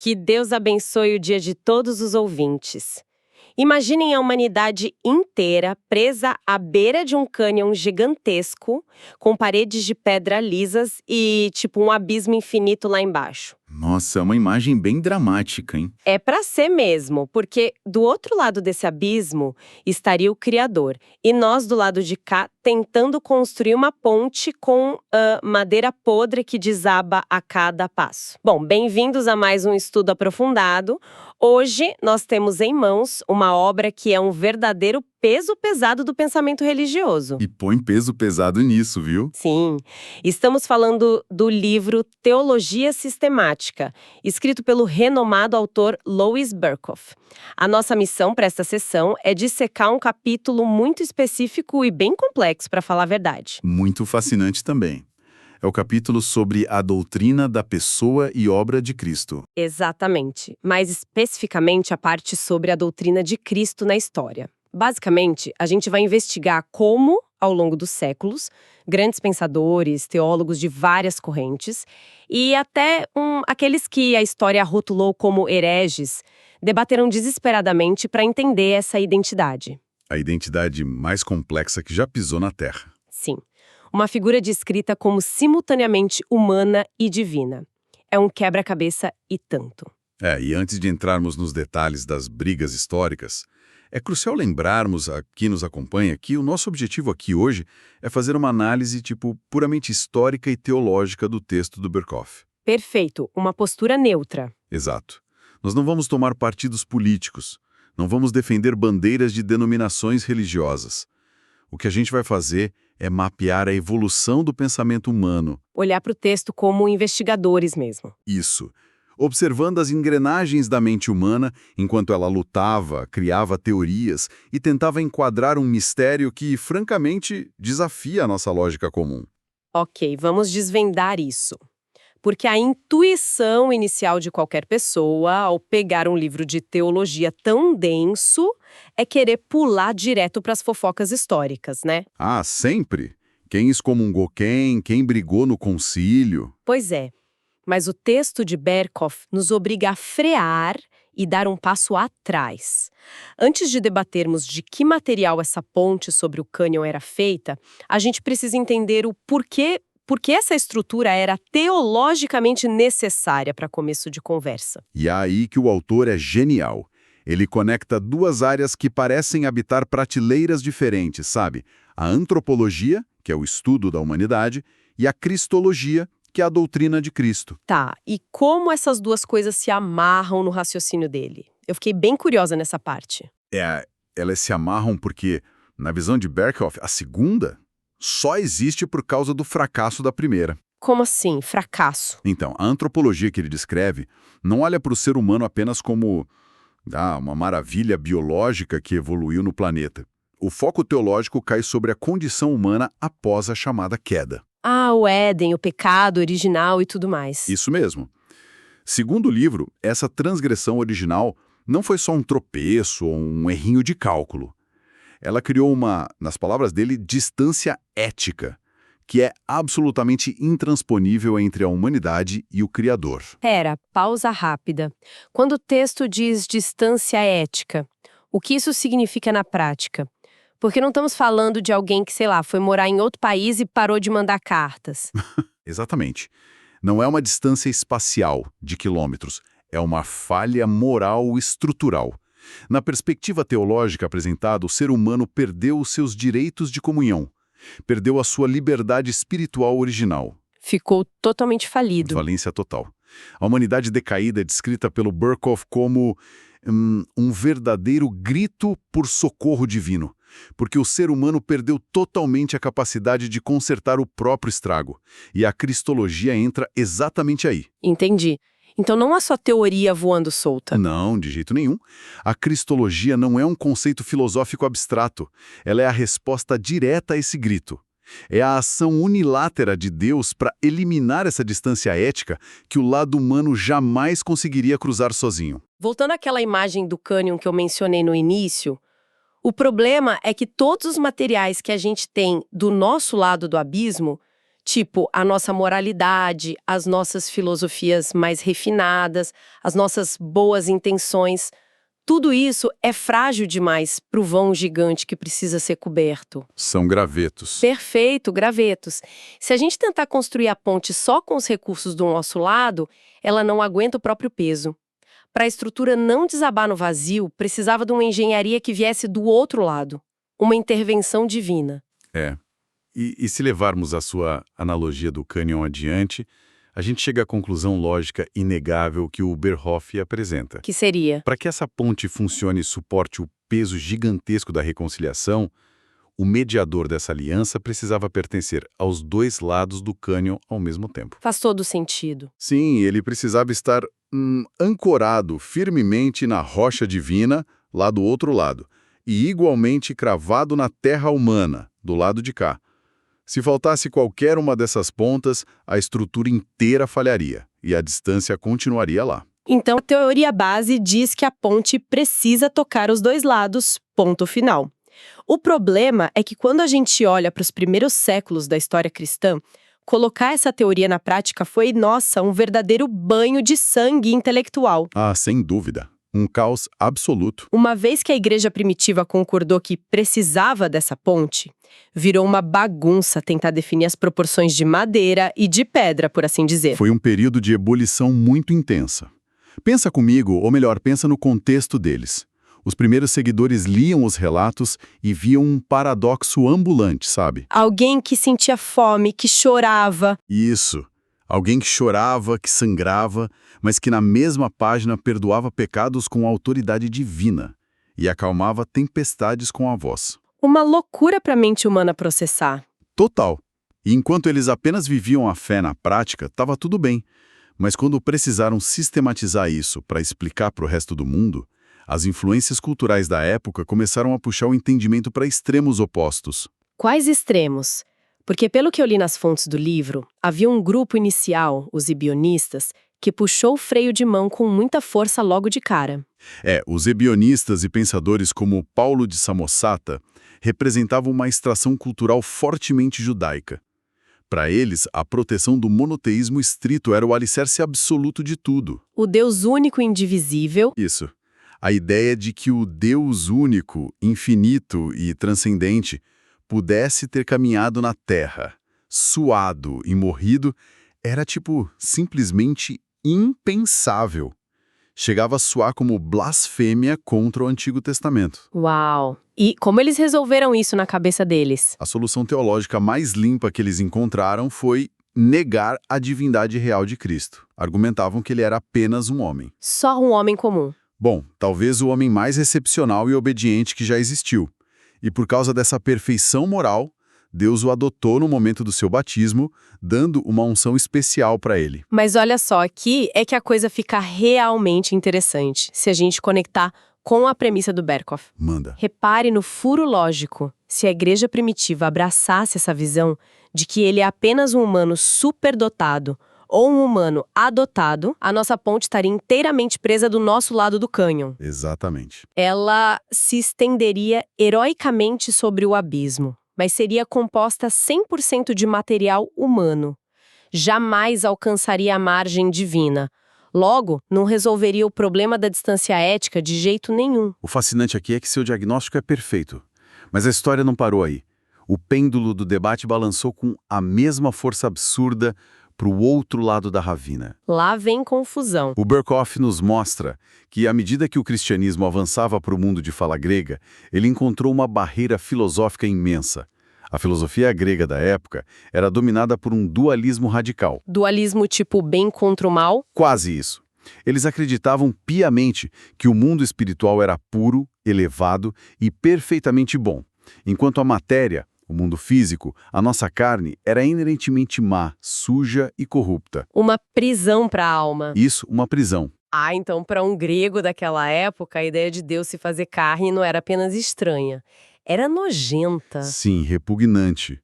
Que Deus abençoe o dia de todos os ouvintes. Imaginem a humanidade inteira presa à beira de um cânion gigantesco, com paredes de pedra lisas e, tipo, um abismo infinito lá embaixo. Nossa, é uma imagem bem dramática, hein? É pra ser mesmo, porque do outro lado desse abismo estaria o Criador, e nós do lado de cá tentando construir uma ponte com madeira podre que desaba a cada passo. Bom, bem-vindos a mais um estudo aprofundado. Hoje nós temos em mãos uma obra que é um verdadeiro peso pesado do pensamento religioso. E põe peso pesado nisso, viu? Sim, estamos falando do livro Teologia Sistemática, escrito pelo renomado autor Louis Berkhof. A nossa missão para esta sessão é dissecar um capítulo muito específico e bem complexo, para falar a verdade. Muito fascinante também. É o capítulo sobre a doutrina da pessoa e obra de Cristo. Exatamente, mais especificamente a parte sobre a doutrina de Cristo na história. Basicamente, a gente vai investigar como, ao longo dos séculos, grandes pensadores, teólogos de várias correntes, e até aqueles que a história rotulou como hereges, debateram desesperadamente para entender essa identidade. A identidade mais complexa que já pisou na Terra. Sim, uma figura descrita como simultaneamente humana e divina. É um quebra-cabeça e tanto. E antes de entrarmos nos detalhes das brigas históricas, é crucial lembrarmos a quem nos acompanha que o nosso objetivo aqui hoje é fazer uma análise, puramente histórica e teológica do texto do Berkhof. Perfeito, uma postura neutra. Exato. Nós não vamos tomar partidos políticos, não vamos defender bandeiras de denominações religiosas. O que a gente vai fazer é mapear a evolução do pensamento humano. Olhar para o texto como investigadores mesmo. Isso. Observando as engrenagens da mente humana enquanto ela lutava, criava teorias e tentava enquadrar um mistério que, francamente, desafia a nossa lógica comum. Ok, vamos desvendar isso. Porque a intuição inicial de qualquer pessoa, ao pegar um livro de teologia tão denso, é querer pular direto para as fofocas históricas, né? Ah, sempre? Quem excomungou quem brigou no concílio? Pois é. Mas o texto de Berkhof nos obriga a frear e dar um passo atrás. Antes de debatermos de que material essa ponte sobre o cânion era feita, a gente precisa entender o porquê essa estrutura era teologicamente necessária para começo de conversa. E é aí que o autor é genial. Ele conecta duas áreas que parecem habitar prateleiras diferentes, sabe? A antropologia, que é o estudo da humanidade, e a cristologia, que é a doutrina de Cristo. Tá, e como essas duas coisas se amarram no raciocínio dele? Eu fiquei bem curiosa nessa parte. Elas se amarram porque, na visão de Berkhof, a segunda só existe por causa do fracasso da primeira. Como assim, fracasso? Então, a antropologia que ele descreve não olha para o ser humano apenas como uma maravilha biológica que evoluiu no planeta. O foco teológico cai sobre a condição humana após a chamada queda. Ah, o Éden, o pecado original e tudo mais. Isso mesmo. Segundo o livro, essa transgressão original não foi só um tropeço ou um errinho de cálculo. Ela criou nas palavras dele, distância ética, que é absolutamente intransponível entre a humanidade e o Criador. Pera, pausa rápida. Quando o texto diz distância ética, o que isso significa na prática? Porque não estamos falando de alguém que, sei lá, foi morar em outro país e parou de mandar cartas. Exatamente. Não é uma distância espacial de quilômetros, é uma falha moral estrutural. Na perspectiva teológica apresentada, o ser humano perdeu os seus direitos de comunhão, perdeu a sua liberdade espiritual original. Ficou totalmente falido. Falência total. A humanidade decaída é descrita pelo Berkhof como um verdadeiro grito por socorro divino, porque o ser humano perdeu totalmente a capacidade de consertar o próprio estrago, e a cristologia entra exatamente aí. Entendi. Então não há só teoria voando solta. Não, de jeito nenhum. A cristologia não é um conceito filosófico abstrato, ela é a resposta direta a esse grito. É a ação unilátera de Deus para eliminar essa distância ética que o lado humano jamais conseguiria cruzar sozinho. Voltando àquela imagem do cânion que eu mencionei no início, o problema é que todos os materiais que a gente tem do nosso lado do abismo Tipo, a nossa moralidade, as nossas filosofias mais refinadas, as nossas boas intenções. Tudo isso é frágil demais para o vão gigante que precisa ser coberto. São gravetos. Perfeito, gravetos. Se a gente tentar construir a ponte só com os recursos do nosso lado, ela não aguenta o próprio peso. Para a estrutura não desabar no vazio, precisava de uma engenharia que viesse do outro lado. Uma intervenção divina. É. E se levarmos a sua analogia do cânion adiante, a gente chega à conclusão lógica inegável que o Berhoff apresenta. Que seria? Para que essa ponte funcione e suporte o peso gigantesco da reconciliação, o mediador dessa aliança precisava pertencer aos dois lados do cânion ao mesmo tempo. Faz todo sentido. Sim, ele precisava estar ancorado firmemente na rocha divina, lá do outro lado, e igualmente cravado na terra humana, do lado de cá. Se faltasse qualquer uma dessas pontas, a estrutura inteira falharia, e a distância continuaria lá. Então, a teoria base diz que a ponte precisa tocar os dois lados, ponto final. O problema é que quando a gente olha para os primeiros séculos da história cristã, colocar essa teoria na prática foi, nossa, um verdadeiro banho de sangue intelectual. Ah, sem dúvida. Um caos absoluto. Uma vez que a igreja primitiva concordou que precisava dessa ponte, virou uma bagunça tentar definir as proporções de madeira e de pedra, por assim dizer. Foi um período de ebulição muito intensa. Pensa comigo, ou melhor, pensa no contexto deles. Os primeiros seguidores liam os relatos e viam um paradoxo ambulante, sabe? Alguém que sentia fome, que chorava. Isso. Alguém que chorava, que sangrava, mas que na mesma página perdoava pecados com autoridade divina e acalmava tempestades com a voz. Uma loucura para a mente humana processar. Total. E enquanto eles apenas viviam a fé na prática, estava tudo bem. Mas quando precisaram sistematizar isso para explicar para o resto do mundo, as influências culturais da época começaram a puxar o entendimento para extremos opostos. Quais extremos? Porque, pelo que eu li nas fontes do livro, havia um grupo inicial, os ebionistas, que puxou o freio de mão com muita força logo de cara. Os ebionistas e pensadores como Paulo de Samosata representavam uma extração cultural fortemente judaica. Para eles, a proteção do monoteísmo estrito era o alicerce absoluto de tudo. O Deus único e indivisível. Isso. A ideia de que o Deus único, infinito e transcendente pudesse ter caminhado na terra, suado e morrido, era simplesmente impensável. Chegava a soar como blasfêmia contra o Antigo Testamento. Uau! E como eles resolveram isso na cabeça deles? A solução teológica mais limpa que eles encontraram foi negar a divindade real de Cristo. Argumentavam que ele era apenas um homem. Só um homem comum. Bom, talvez o homem mais excepcional e obediente que já existiu. E por causa dessa perfeição moral, Deus o adotou no momento do seu batismo, dando uma unção especial para ele. Mas olha só, aqui é que a coisa fica realmente interessante, se a gente conectar com a premissa do Berkhoff. Manda. Repare no furo lógico. Se a igreja primitiva abraçasse essa visão de que ele é apenas um humano superdotado ou um humano adotado, a nossa ponte estaria inteiramente presa do nosso lado do cânion. Exatamente. Ela se estenderia heroicamente sobre o abismo, mas seria composta 100% de material humano. Jamais alcançaria a margem divina. Logo, não resolveria o problema da distância ética de jeito nenhum. O fascinante aqui é que seu diagnóstico é perfeito. Mas a história não parou aí. O pêndulo do debate balançou com a mesma força absurda para o outro lado da ravina. Lá vem confusão. O Berkhoff nos mostra que, à medida que o cristianismo avançava para o mundo de fala grega, ele encontrou uma barreira filosófica imensa. A filosofia grega da época era dominada por um dualismo radical. Dualismo tipo bem contra o mal? Quase isso. Eles acreditavam piamente que o mundo espiritual era puro, elevado e perfeitamente bom, enquanto a matéria, o mundo físico, a nossa carne, era inerentemente má, suja e corrupta. Uma prisão para a alma. Isso, uma prisão. Então para um grego daquela época, a ideia de Deus se fazer carne não era apenas estranha. Era nojenta. Sim, repugnante.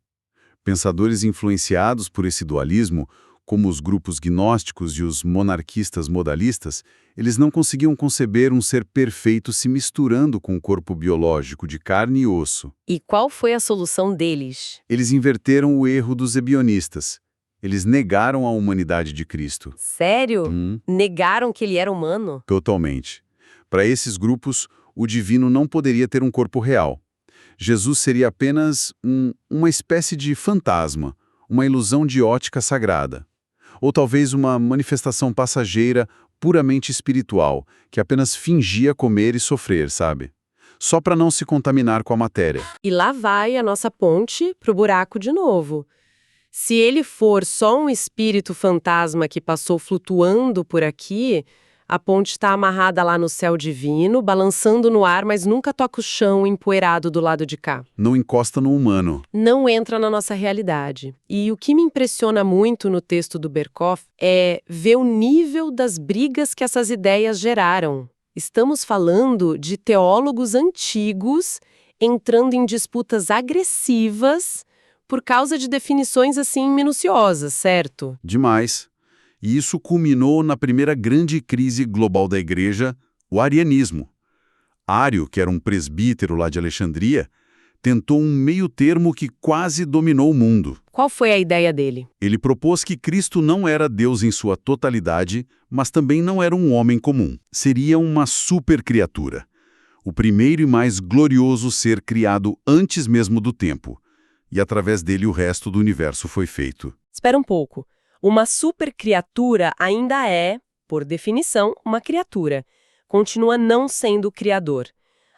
Pensadores influenciados por esse dualismo como os grupos gnósticos e os monarquistas modalistas, eles não conseguiam conceber um ser perfeito se misturando com o corpo biológico de carne e osso. E qual foi a solução deles? Eles inverteram o erro dos ebionistas. Eles negaram a humanidade de Cristo. Sério? Negaram que ele era humano? Totalmente. Para esses grupos, o divino não poderia ter um corpo real. Jesus seria apenas uma espécie de fantasma, uma ilusão de ótica sagrada. Ou talvez uma manifestação passageira, puramente espiritual, que apenas fingia comer e sofrer, sabe? Só para não se contaminar com a matéria. E lá vai a nossa ponte pro buraco de novo. Se ele for só um espírito fantasma que passou flutuando por aqui, a ponte está amarrada lá no céu divino, balançando no ar, mas nunca toca o chão empoeirado do lado de cá. Não encosta no humano. Não entra na nossa realidade. E o que me impressiona muito no texto do Berkhof é ver o nível das brigas que essas ideias geraram. Estamos falando de teólogos antigos entrando em disputas agressivas por causa de definições assim minuciosas, certo? Demais. E isso culminou na primeira grande crise global da Igreja, o arianismo. Ário, que era um presbítero lá de Alexandria, tentou um meio-termo que quase dominou o mundo. Qual foi a ideia dele? Ele propôs que Cristo não era Deus em sua totalidade, mas também não era um homem comum. Seria uma supercriatura. O primeiro e mais glorioso ser criado antes mesmo do tempo. E através dele o resto do universo foi feito. Espera um pouco. Uma supercriatura ainda é, por definição, uma criatura. Continua não sendo o criador.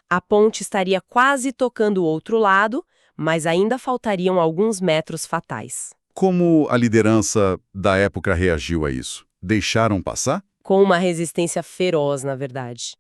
A ponte estaria quase tocando o outro lado, mas ainda faltariam alguns metros fatais. Como a liderança da época reagiu a isso? Deixaram passar? Com uma resistência feroz, na verdade.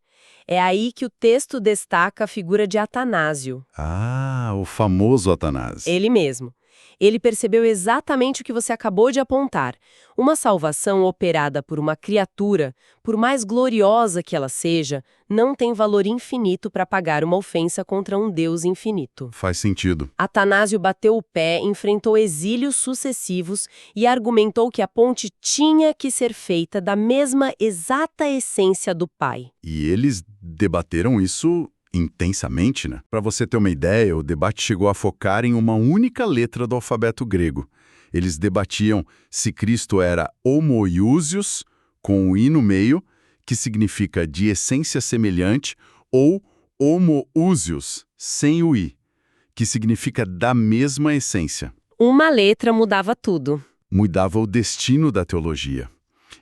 É aí que o texto destaca a figura de Atanásio. Ah, o famoso Atanásio. Ele mesmo. Ele percebeu exatamente o que você acabou de apontar. Uma salvação operada por uma criatura, por mais gloriosa que ela seja, não tem valor infinito para pagar uma ofensa contra um Deus infinito. Faz sentido. Atanásio bateu o pé, enfrentou exílios sucessivos e argumentou que a ponte tinha que ser feita da mesma exata essência do Pai. E eles debateram isso intensamente, né? Para você ter uma ideia, o debate chegou a focar em uma única letra do alfabeto grego. Eles debatiam se Cristo era homoiousios, com o i no meio, que significa de essência semelhante, ou homoousios, sem o i, que significa da mesma essência. Uma letra mudava tudo. Mudava o destino da teologia.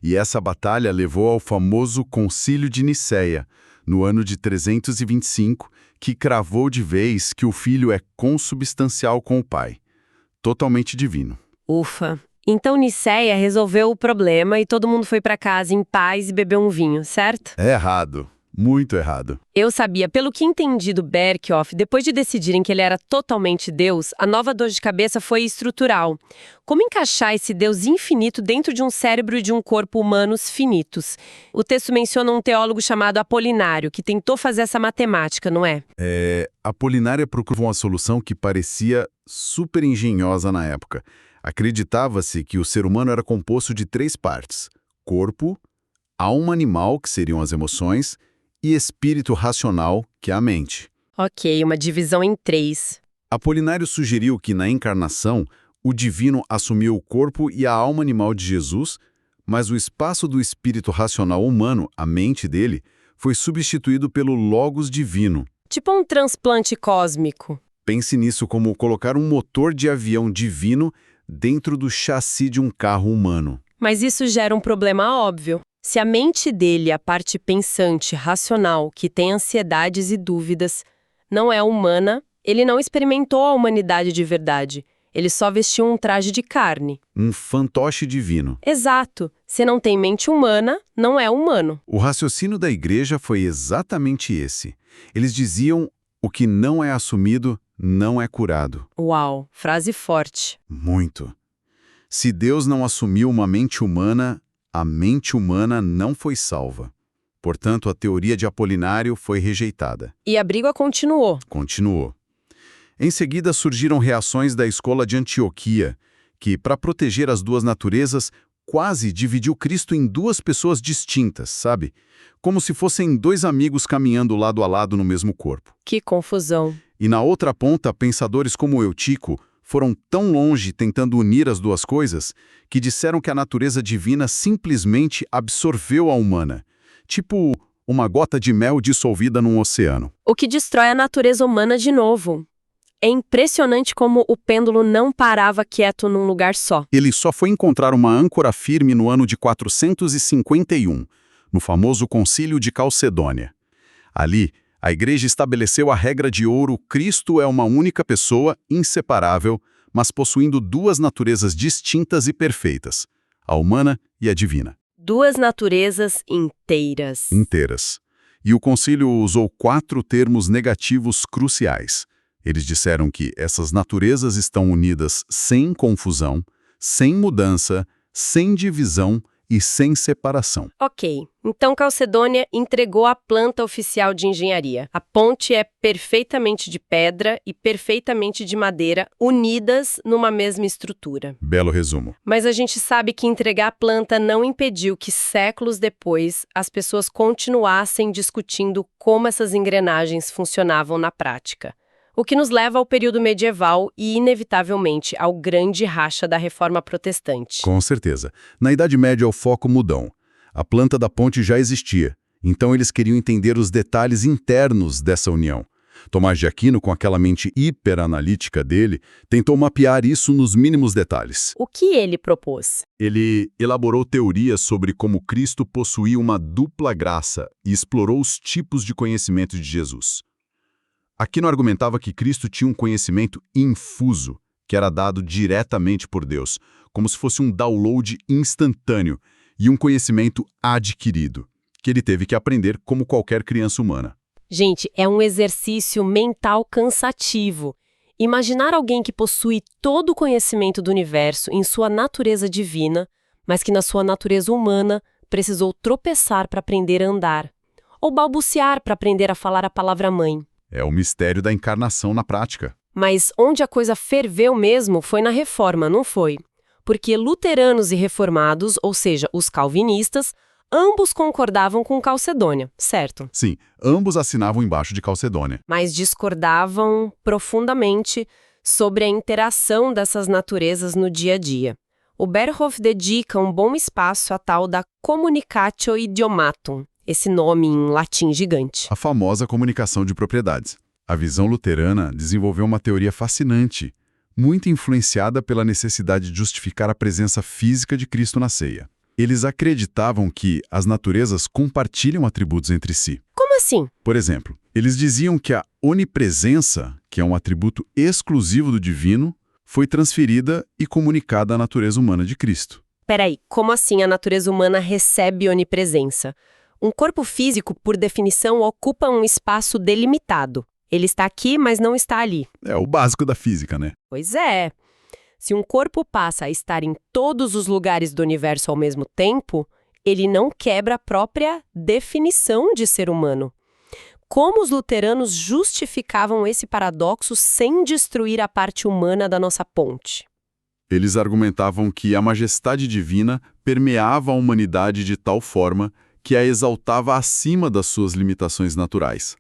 E essa batalha levou ao famoso Concílio de Nicéia, no ano de 325, que cravou de vez que o Filho é consubstancial com o Pai, totalmente divino. Ufa! Então Nicéia resolveu o problema e todo mundo foi para casa em paz e bebeu um vinho, certo? É errado. Muito errado. Eu sabia, pelo que entendi do Berkhof, depois de decidirem que ele era totalmente Deus, a nova dor de cabeça foi estrutural. Como encaixar esse Deus infinito dentro de um cérebro e de um corpo humanos finitos? O texto menciona um teólogo chamado Apolinário, que tentou fazer essa matemática, não é? Apolinária procurou uma solução que parecia super engenhosa na época. Acreditava-se que o ser humano era composto de 3 partes: corpo, alma animal, que seriam as emoções, e espírito racional, que é a mente. Ok, uma divisão em 3. Apolinário sugeriu que, na encarnação, o divino assumiu o corpo e a alma animal de Jesus, mas o espaço do espírito racional humano, a mente dele, foi substituído pelo logos divino. Tipo um transplante cósmico. Pense nisso como colocar um motor de avião divino dentro do chassi de um carro humano. Mas isso gera um problema óbvio. Se a mente dele, a parte pensante, racional, que tem ansiedades e dúvidas, não é humana, ele não experimentou a humanidade de verdade. Ele só vestiu um traje de carne. Um fantoche divino. Exato. Se não tem mente humana, não é humano. O raciocínio da igreja foi exatamente esse. Eles diziam: o que não é assumido não é curado. Uau, frase forte. Muito. Se Deus não assumiu uma mente humana, a mente humana não foi salva. Portanto, a teoria de Apolinário foi rejeitada. E a briga continuou. Continuou. Em seguida, surgiram reações da escola de Antioquia, que, para proteger as duas naturezas, quase dividiu Cristo em duas pessoas distintas, sabe? Como se fossem dois amigos caminhando lado a lado no mesmo corpo. Que confusão. E na outra ponta, pensadores como Eutico foram tão longe tentando unir as duas coisas que disseram que a natureza divina simplesmente absorveu a humana. Tipo uma gota de mel dissolvida num oceano. O que destrói a natureza humana de novo. É impressionante como o pêndulo não parava quieto num lugar só. Ele só foi encontrar uma âncora firme no ano de 451, no famoso Concílio de Calcedônia. Ali, a Igreja estabeleceu a regra de ouro: Cristo é uma única pessoa, inseparável, mas possuindo duas naturezas distintas e perfeitas, a humana e a divina. Duas naturezas inteiras. Inteiras. E o concílio usou 4 termos negativos cruciais. Eles disseram que essas naturezas estão unidas sem confusão, sem mudança, sem divisão e sem separação. Ok, então Calcedônia entregou a planta oficial de engenharia. A ponte é perfeitamente de pedra e perfeitamente de madeira, unidas numa mesma estrutura. Belo resumo. Mas a gente sabe que entregar a planta não impediu que, séculos depois, as pessoas continuassem discutindo como essas engrenagens funcionavam na prática. O que nos leva ao período medieval e, inevitavelmente, ao grande racha da Reforma Protestante. Com certeza. Na Idade Média, o foco mudou. A planta da ponte já existia, então eles queriam entender os detalhes internos dessa união. Tomás de Aquino, com aquela mente hiperanalítica dele, tentou mapear isso nos mínimos detalhes. O que ele propôs? Ele elaborou teorias sobre como Cristo possuía uma dupla graça e explorou os tipos de conhecimento de Jesus. Aquino argumentava que Cristo tinha um conhecimento infuso, que era dado diretamente por Deus, como se fosse um download instantâneo, e um conhecimento adquirido, que ele teve que aprender como qualquer criança humana. Gente, é um exercício mental cansativo. Imaginar alguém que possui todo o conhecimento do universo em sua natureza divina, mas que na sua natureza humana precisou tropeçar para aprender a andar, ou balbuciar para aprender a falar a palavra mãe. É o mistério da encarnação na prática. Mas onde a coisa ferveu mesmo foi na Reforma, não foi? Porque luteranos e reformados, ou seja, os calvinistas, ambos concordavam com Calcedônia, certo? Sim, ambos assinavam embaixo de Calcedônia. Mas discordavam profundamente sobre a interação dessas naturezas no dia a dia. O Berhoff dedica um bom espaço à tal da communicatio idiomatum, esse nome em latim gigante. A famosa comunicação de propriedades. A visão luterana desenvolveu uma teoria fascinante, muito influenciada pela necessidade de justificar a presença física de Cristo na ceia. Eles acreditavam que as naturezas compartilham atributos entre si. Como assim? Por exemplo, eles diziam que a onipresença, que é um atributo exclusivo do divino, foi transferida e comunicada à natureza humana de Cristo. Peraí, como assim a natureza humana recebe onipresença? Um corpo físico, por definição, ocupa um espaço delimitado. Ele está aqui, mas não está ali. É o básico da física, né? Pois é. Se um corpo passa a estar em todos os lugares do universo ao mesmo tempo, ele não quebra a própria definição de ser humano. Como os luteranos justificavam esse paradoxo sem destruir a parte humana da nossa ponte? Eles argumentavam que a majestade divina permeava a humanidade de tal forma que a exaltava acima das suas limitações naturais.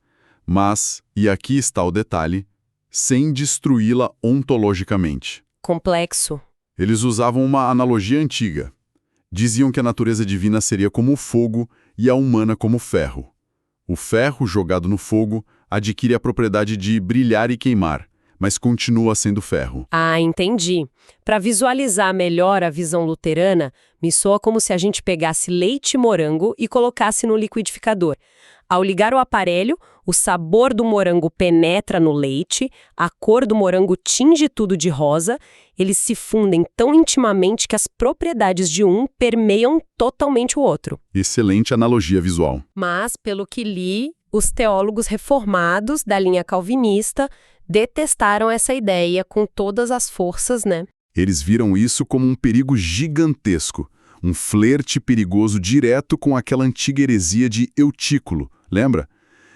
Mas, e aqui está o detalhe, sem destruí-la ontologicamente. Complexo. Eles usavam uma analogia antiga. Diziam que a natureza divina seria como o fogo e a humana como o ferro. O ferro jogado no fogo adquire a propriedade de brilhar e queimar, mas continua sendo ferro. Ah, entendi. Para visualizar melhor a visão luterana, me soa como se a gente pegasse leite morango e colocasse no liquidificador. Ao ligar o aparelho, o sabor do morango penetra no leite, a cor do morango tinge tudo de rosa, eles se fundem tão intimamente que as propriedades de um permeiam totalmente o outro. Excelente analogia visual. Mas, pelo que li, os teólogos reformados da linha calvinista detestaram essa ideia com todas as forças, né? Eles viram isso como um perigo gigantesco, um flerte perigoso direto com aquela antiga heresia de Eutículo, lembra?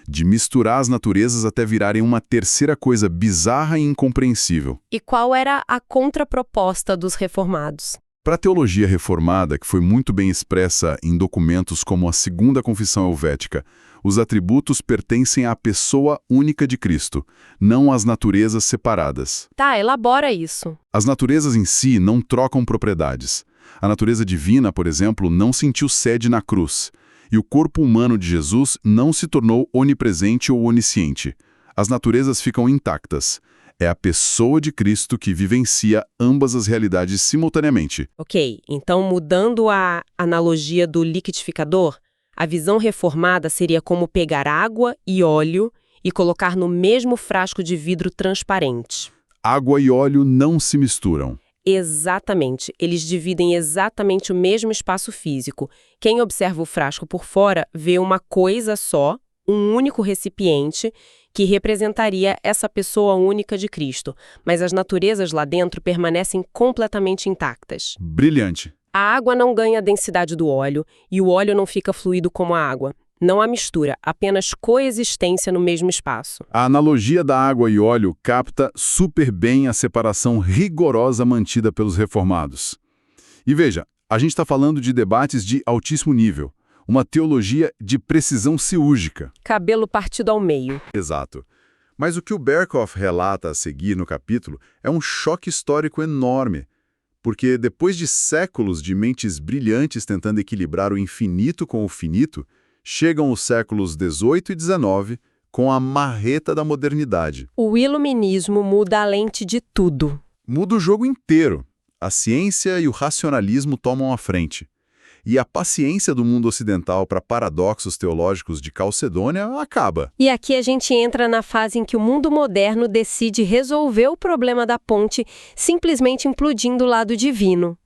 De misturar as naturezas até virarem uma terceira coisa bizarra e incompreensível. E qual era a contraproposta dos reformados? Para a teologia reformada, que foi muito bem expressa em documentos como a Segunda Confissão Helvética, os atributos pertencem à pessoa única de Cristo, não às naturezas separadas. Tá, elabora isso. As naturezas em si não trocam propriedades. A natureza divina, por exemplo, não sentiu sede na cruz. E o corpo humano de Jesus não se tornou onipresente ou onisciente. As naturezas ficam intactas. É a pessoa de Cristo que vivencia ambas as realidades simultaneamente. Ok, então mudando a analogia do liquidificador, a visão reformada seria como pegar água e óleo e colocar no mesmo frasco de vidro transparente. Água e óleo não se misturam. Exatamente, eles dividem exatamente o mesmo espaço físico. Quem observa o frasco por fora vê uma coisa só, um único recipiente, que representaria essa pessoa única de Cristo, mas as naturezas lá dentro permanecem completamente intactas. Brilhante. A água não ganha a densidade do óleo e o óleo não fica fluido como a água. Não há mistura, apenas coexistência no mesmo espaço. A analogia da água e óleo capta super bem a separação rigorosa mantida pelos reformados. E veja, a gente está falando de debates de altíssimo nível, uma teologia de precisão cirúrgica. Cabelo partido ao meio. Exato. Mas o que o Berkhoff relata a seguir no capítulo é um choque histórico enorme, porque depois de séculos de mentes brilhantes tentando equilibrar o infinito com o finito, chegam os séculos XVIII e XIX com a marreta da modernidade. O iluminismo muda a lente de tudo. Muda o jogo inteiro. A ciência e o racionalismo tomam a frente. E a paciência do mundo ocidental para paradoxos teológicos de Calcedônia acaba. E aqui a gente entra na fase em que o mundo moderno decide resolver o problema da ponte simplesmente implodindo o lado divino.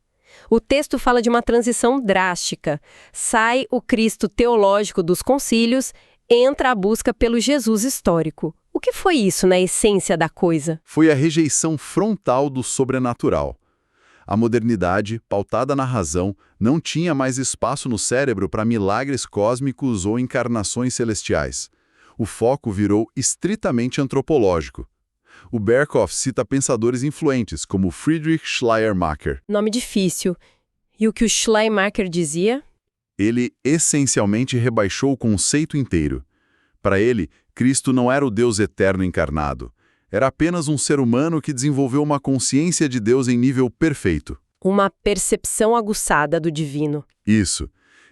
O texto fala de uma transição drástica. Sai o Cristo teológico dos concílios, entra a busca pelo Jesus histórico. O que foi isso na essência da coisa? Foi a rejeição frontal do sobrenatural. A modernidade, pautada na razão, não tinha mais espaço no cérebro para milagres cósmicos ou encarnações celestiais. O foco virou estritamente antropológico. O Berkhoff cita pensadores influentes, como Friedrich Schleiermacher. Nome difícil. E o que o Schleiermacher dizia? Ele essencialmente rebaixou o conceito inteiro. Para ele, Cristo não era o Deus eterno encarnado. Era apenas um ser humano que desenvolveu uma consciência de Deus em nível perfeito. Uma percepção aguçada do divino. Isso.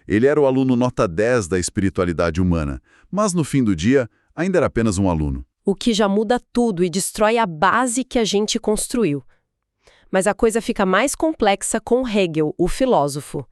Ele era o aluno nota 10 da espiritualidade humana, mas no fim do dia, ainda era apenas um aluno. O que já muda tudo e destrói a base que a gente construiu. Mas a coisa fica mais complexa com Hegel, o filósofo.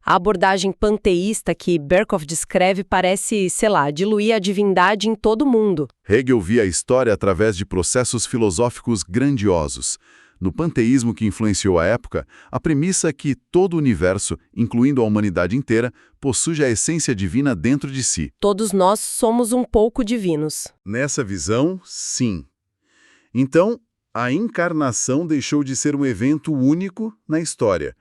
A abordagem panteísta que Berkhoff descreve parece, sei lá, diluir a divindade em todo mundo. Hegel via a história através de processos filosóficos grandiosos. No panteísmo que influenciou a época, a premissa é que todo o universo, incluindo a humanidade inteira, possui a essência divina dentro de si. Todos nós somos um pouco divinos. Nessa visão, sim. Então, a encarnação deixou de ser um evento único na história,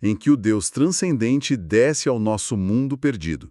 em que o Deus transcendente desce ao nosso mundo perdido.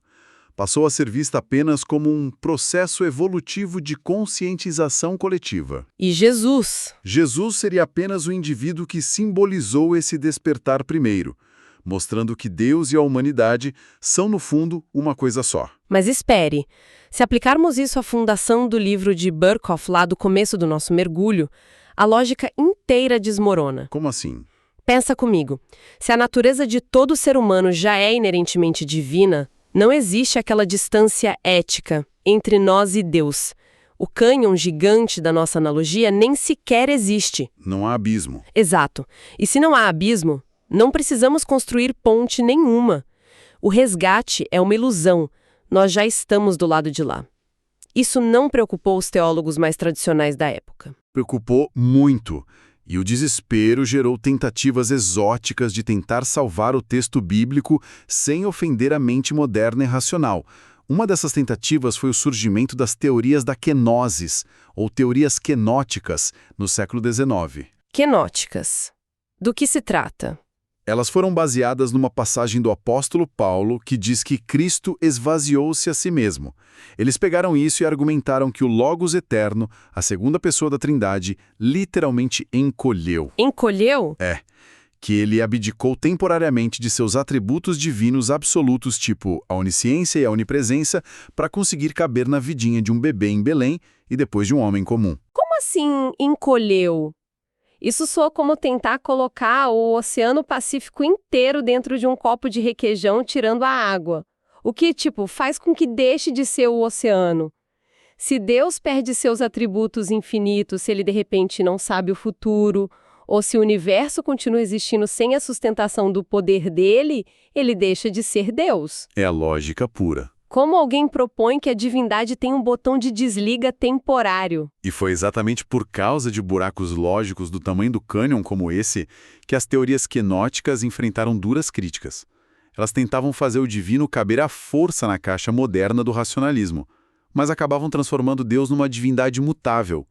Passou a ser vista apenas como um processo evolutivo de conscientização coletiva. E Jesus? Jesus seria apenas o indivíduo que simbolizou esse despertar primeiro, mostrando que Deus e a humanidade são, no fundo, uma coisa só. Mas espere, se aplicarmos isso à fundação do livro de Berkhoff lá do começo do nosso mergulho, a lógica inteira desmorona. Como assim? Pensa comigo, se a natureza de todo ser humano já é inerentemente divina, não existe aquela distância ética entre nós e Deus. O cânion gigante da nossa analogia nem sequer existe. Não há abismo. Exato. E se não há abismo, não precisamos construir ponte nenhuma. O resgate é uma ilusão. Nós já estamos do lado de lá. Isso não preocupou os teólogos mais tradicionais da época. Preocupou muito. E o desespero gerou tentativas exóticas de tentar salvar o texto bíblico sem ofender a mente moderna e racional. Uma dessas tentativas foi o surgimento das teorias da kenosis, ou teorias kenóticas, no século XIX. Kenóticas. Do que se trata? Elas foram baseadas numa passagem do apóstolo Paulo que diz que Cristo esvaziou-se a si mesmo. Eles pegaram isso e argumentaram que o Logos eterno, a segunda pessoa da Trindade, literalmente encolheu. Encolheu? que ele abdicou temporariamente de seus atributos divinos absolutos, tipo a onisciência e a onipresença, para conseguir caber na vidinha de um bebê em Belém e depois de um homem comum. Como assim encolheu? Isso soa como tentar colocar o Oceano Pacífico inteiro dentro de um copo de requeijão tirando a água. O que, faz com que deixe de ser o oceano. Se Deus perde seus atributos infinitos, se ele de repente não sabe o futuro, ou se o universo continua existindo sem a sustentação do poder dele, ele deixa de ser Deus. É a lógica pura. Como alguém propõe que a divindade tem um botão de desliga temporário? E foi exatamente por causa de buracos lógicos do tamanho do cânion como esse que as teorias quenóticas enfrentaram duras críticas. Elas tentavam fazer o divino caber à força na caixa moderna do racionalismo, mas acabavam transformando Deus numa divindade mutável,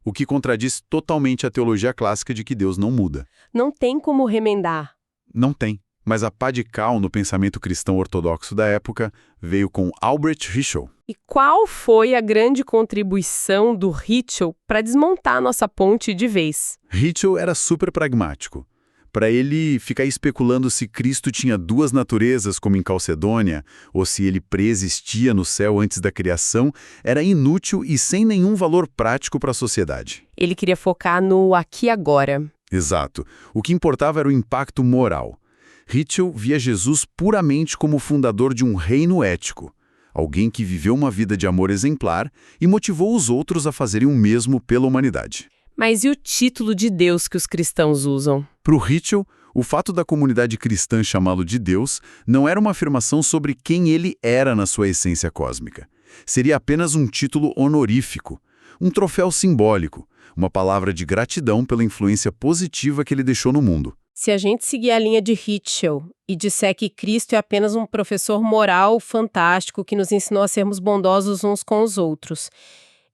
o que contradiz totalmente a teologia clássica de que Deus não muda. Não tem como remendar. Não tem. Mas a pá de cal no pensamento cristão ortodoxo da época veio com Albrecht Ritschl. E qual foi a grande contribuição do Ritschl para desmontar nossa ponte de vez? Ritschl era super pragmático. Para ele, ficar especulando se Cristo tinha duas naturezas, como em Calcedônia, ou se ele preexistia no céu antes da criação, era inútil e sem nenhum valor prático para a sociedade. Ele queria focar no aqui e agora. Exato. O que importava era o impacto moral. Ritschl via Jesus puramente como fundador de um reino ético, alguém que viveu uma vida de amor exemplar e motivou os outros a fazerem o mesmo pela humanidade. Mas e o título de Deus que os cristãos usam? Para o Ritschl, o fato da comunidade cristã chamá-lo de Deus não era uma afirmação sobre quem ele era na sua essência cósmica. Seria apenas um título honorífico, um troféu simbólico, uma palavra de gratidão pela influência positiva que ele deixou no mundo. Se a gente seguir a linha de Ritschl e disser que Cristo é apenas um professor moral fantástico que nos ensinou a sermos bondosos uns com os outros,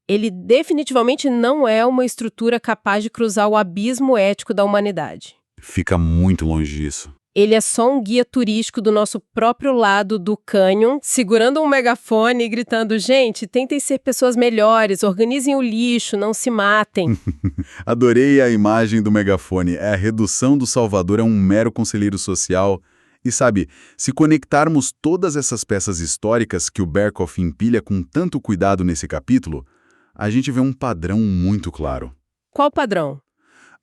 ele definitivamente não é uma estrutura capaz de cruzar o abismo ético da humanidade. Fica muito longe disso. Ele é só um guia turístico do nosso próprio lado do cânion, segurando um megafone e gritando: gente, tentem ser pessoas melhores, organizem o lixo, não se matem. Adorei a imagem do megafone. É a redução do Salvador a um mero conselheiro social. E sabe, se conectarmos todas essas peças históricas que o Berkhoff empilha com tanto cuidado nesse capítulo, a gente vê um padrão muito claro. Qual padrão?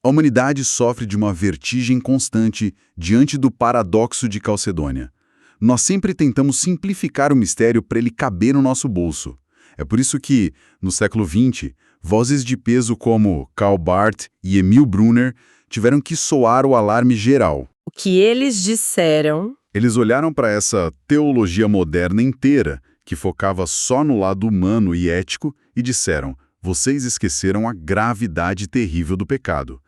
A humanidade sofre de uma vertigem constante diante do paradoxo de Calcedônia. Nós sempre tentamos simplificar o mistério para ele caber no nosso bolso. É por isso que, no século XX, vozes de peso como Karl Barth e Emil Brunner tiveram que soar o alarme geral. O que eles disseram? Eles olharam para essa teologia moderna inteira, que focava só no lado humano e ético, e disseram: vocês esqueceram a gravidade terrível do pecado.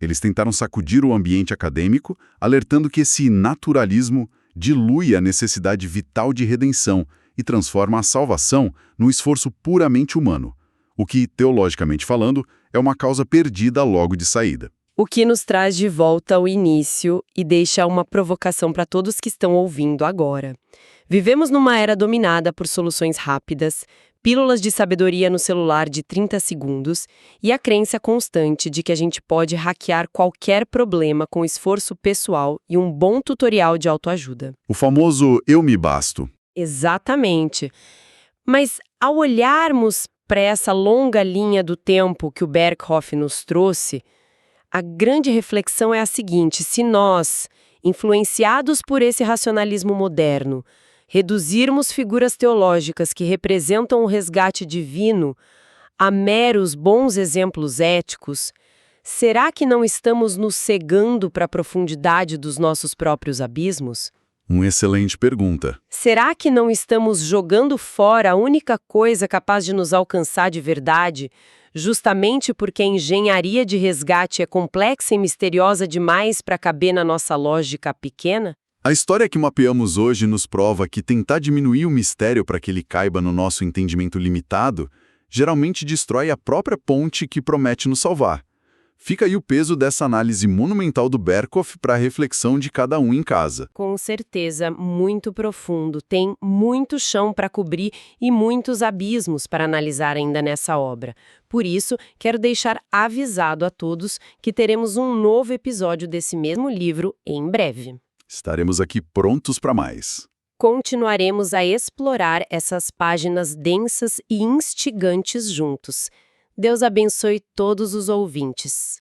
Eles tentaram sacudir o ambiente acadêmico, alertando que esse naturalismo dilui a necessidade vital de redenção e transforma a salvação num esforço puramente humano, o que, teologicamente falando, é uma causa perdida logo de saída. O que nos traz de volta ao início e deixa uma provocação para todos que estão ouvindo agora. Vivemos numa era dominada por soluções rápidas, pílulas de sabedoria no celular de 30 segundos e a crença constante de que a gente pode hackear qualquer problema com esforço pessoal e um bom tutorial de autoajuda. O famoso eu me basto. Exatamente. Mas ao olharmos para essa longa linha do tempo que o Berkhoff nos trouxe, a grande reflexão é a seguinte: se nós, influenciados por esse racionalismo moderno, reduzirmos figuras teológicas que representam o resgate divino a meros bons exemplos éticos, será que não estamos nos cegando para a profundidade dos nossos próprios abismos? Uma excelente pergunta. Será que não estamos jogando fora a única coisa capaz de nos alcançar de verdade, justamente porque a engenharia de resgate é complexa e misteriosa demais para caber na nossa lógica pequena? A história que mapeamos hoje nos prova que tentar diminuir o mistério para que ele caiba no nosso entendimento limitado geralmente destrói a própria ponte que promete nos salvar. Fica aí o peso dessa análise monumental do Berkhoff para a reflexão de cada um em casa. Com certeza, muito profundo. Tem muito chão para cobrir e muitos abismos para analisar ainda nessa obra. Por isso, quero deixar avisado a todos que teremos um novo episódio desse mesmo livro em breve. Estaremos aqui prontos para mais. Continuaremos a explorar essas páginas densas e instigantes juntos. Deus abençoe todos os ouvintes.